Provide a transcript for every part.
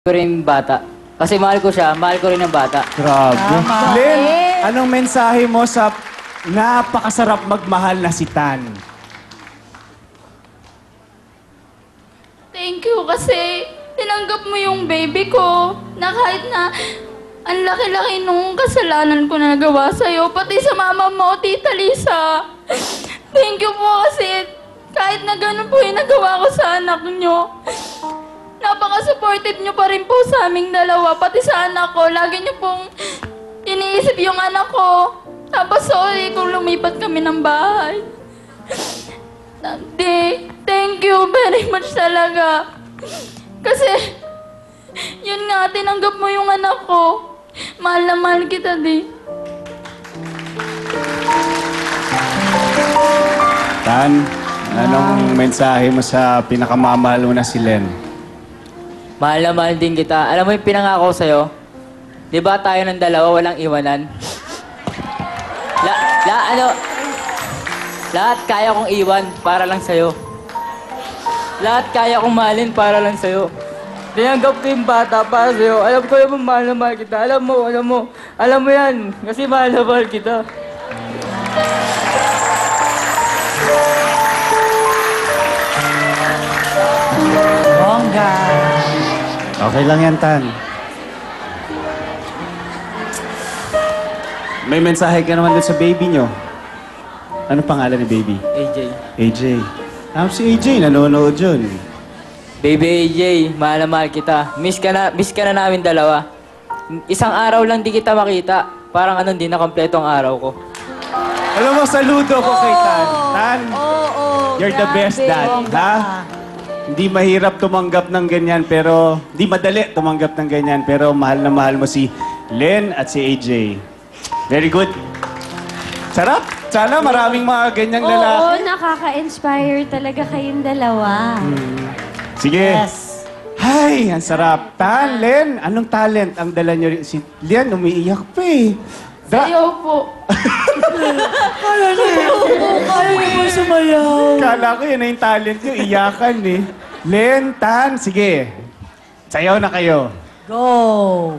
ko rin yung bata. Kasi mahal ko siya, mahal ko rin ang bata. Grabe. Tama. Len, anong mensahe mo sa napakasarap magmahal na si Tan? Thank you kasi tinanggap mo yung baby ko na kahit na ang laki-laki nung kasalanan ko na nagawa sa'yo, pati sa mama mo, Tita Lisa. Thank you po kasi kahit na ganun po yung nagawa ko sa anak nyo, napaka-supportive nyo pa rin po sa aming dalawa, pati sa anak ko. Lagi nyo pong iniisip yung anak ko. Tapos sorry kung lumipat kami ng bahay. Thank you very much talaga. Kasi, yun nga, tinanggap mo yung anak ko. Mahal na mahal kita, di. Tan, anong mensahe mo sa pinakamamahal mo na si Len? Mahal na mahal din kita. Alam mo yung pinangako sa'yo? Di ba tayo ng dalawa walang iwanan? Lahat kaya kong iwan para lang sa'yo. Lahat kaya kong mahalin para lang sa'yo. Tinanggap ko yung bata para sa'yo. Alam ko naman mahal na mahal kita. Alam mo yan. Kasi mahal na mahal kita. Bongga. Okay lang yan, Tan. May mensahe ka naman dun sa baby nyo. Ano pangalan ni baby? AJ. AJ. Si AJ, nanonood yun. Baby AJ, mahal na mahal kita. Miss ka na namin dalawa. Isang araw lang di kita makita. Parang di na kompleto ang araw ko. Alam mo, saludo ko kay Tan. Tan, you're the grabe, best dad, bongga. ha? Hindi mahirap tumanggap ng ganyan, pero... Hindi madali tumanggap ng ganyan, pero mahal na mahal mo si Len at si AJ. Very good. Sarap. Sana maraming mga ganyang lalaki. Oo, nakaka-inspire talaga kayong dalawa. Sige. Yes. Ay, ang sarap. Tan, Len, anong talent ang dala niyo rin? Si Len, umiiyak pa eh. Sa'yo po. Kaya mo sumayaw. Kala ko yun na yung talent niyo, iyakan eh. Len, Tan, sige. Sayaw na kayo. Go!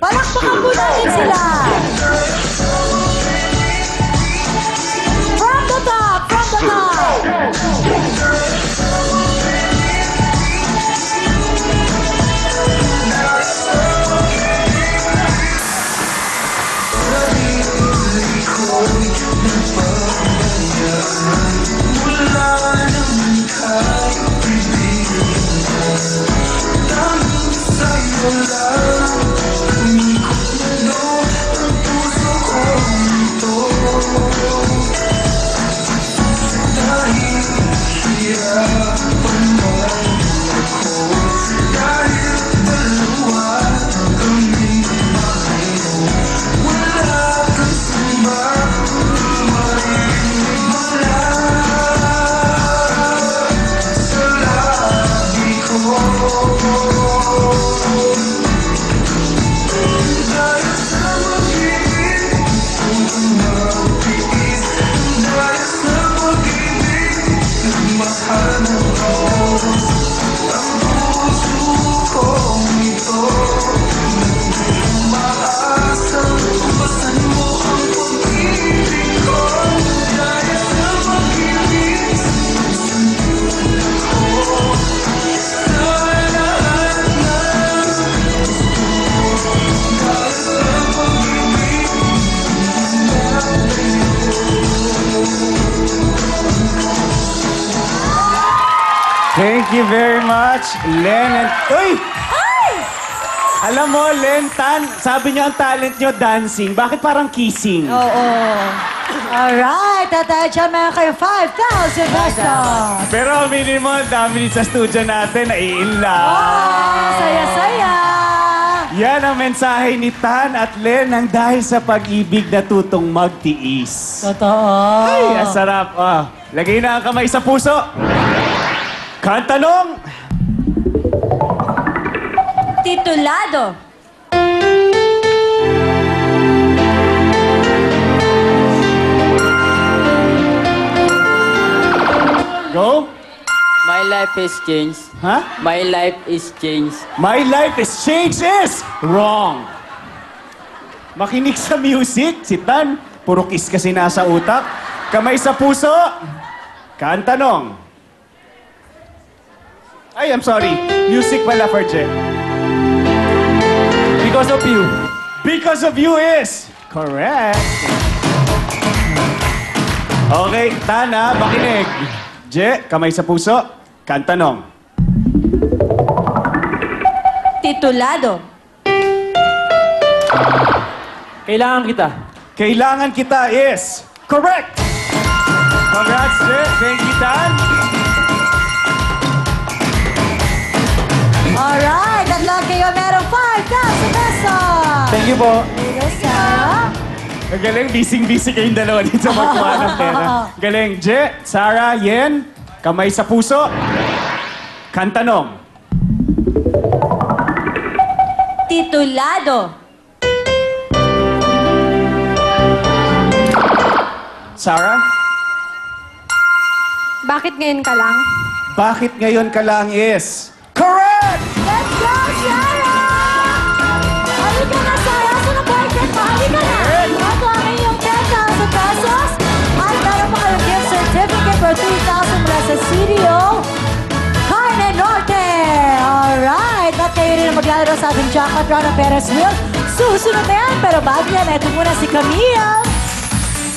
Palakpakan po natin sila! From the top! From the top! Thank you very much, Len and... Uy! Alam mo, Len, Tan, sabi niyo ang talent niyo dancing. Bakit parang kissing? Oo. Alright, tatay dyan meron kayo 5,000 pesos. Pero aminin mo, ang dami din sa studio natin, nai-in-love. Saya-saya. Yan ang mensahe ni Tan at Len nang dahil sa pag-ibig na tutong magtiis. Totoo. Ay, ang sarap. Lagay na ang kamay sa puso. Kantanong! Titulado. Go! May My life has changed. Ha? My life is changed. My life is changed is wrong. Makinig sa music, si Tan, puro kiss kasi nasa utak. Kamay sa puso, kaan tanong. Ay, I'm sorry. Music pala for Je. Because of you. Because of you is correct. Okay, Tana, makinig. Je, kamay sa puso, kaan tanong. Titulado. Kailangan kita. Kailangan kita is correct. Congrats, Je. Thank you, Tan. Alright, at lahat kayo merong 5,000 pesos. Thank you po. Dito sa... Ang galing, bising-busy kayong dalawa dito sa magkuha ng pera. Galing. Je, Sarah, Yen, kamay sa puso. Kantanong. Titulado. Sarah, Bakit ngayon ka lang? bakit ngayon ka lang is correct! Let's go, Sarah! Halika na, Sarah! Sa na boyfriend mo, halika na! Ito ang iyong 10,000 pesos. At meron pa kayong gift certificate for 3,000 mula sa CDO Carne Norte. Alright! At kayo rin ang maglalaro sa ating jackpot round ng Ferris wheel. Susunod na yan. Pero bago yan, ito muna si Camille.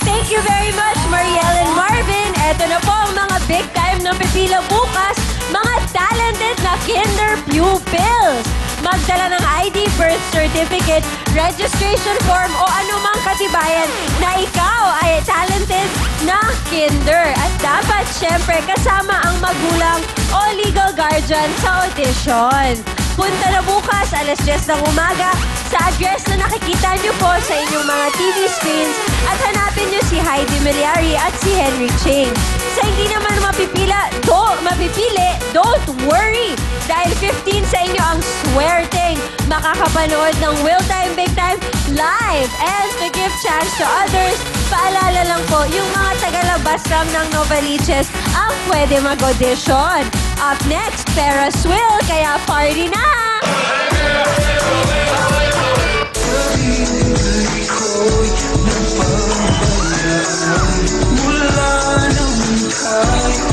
Thank you very much, Mariel and Marvin. Ito na po ang mga big time na pipila bukas. Mga talented na kinder pupils. Magdala ng ID, birth certificate, registration form o anumang katibayan na ikaw ay talented na kinder. At dapat, syempre, kasama ang magulang o legal guardian sa audition. Punta na bukas, alas 10 ng umaga, sa address na nakikita niyo po sa inyong mga TV screens at hanapin niyo si Heidi Meliari at si Henry Ching. Sa hindi naman mapipili, don't worry! Dahil 15 sa inyo ang swerteng makakapanood ng Will Time Big Time live. And to give chance to others, paalala lang po, yung mga tagalabas lang ng Novaliches ang pwede mag-audition. Up next, Ferris wheel, kaya party na! Mula nung tayo